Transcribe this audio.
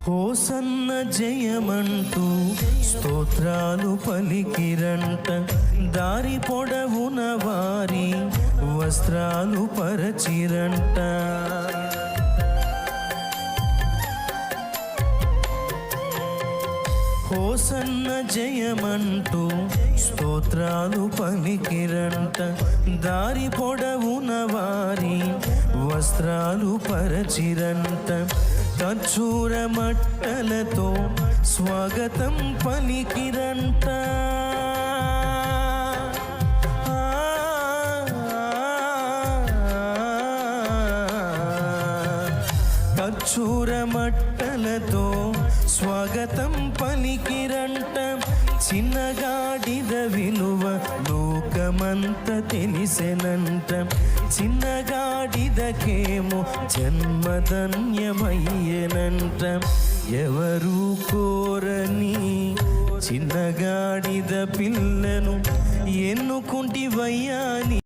Hosanna జయమంటూ స్తోత్రాలు పలికిరంట, దారి పొడవున వారి వస్త్రాలు పరచిరంట. హోసన్న జయమంటూ స్తోత్రాలు పలికిరంట, దారి పొడవున వారి వస్త్రాలు పరచిరంట. ఖర్జూర మట్టలతో స్వాగతం పలికిరంట. ఖర్జూర మట్టలతో స్వాగతం పలికిరంట. చిన్నగాడిద విలువ లోకమంత తెలిసెనంట, చిన్నగాడిదకేమో జన్మధన్యమయ్యనంట. ఎవరు కోరని చిన్నగాడిద పిల్లను ఎన్నుకుంటివయ్యాని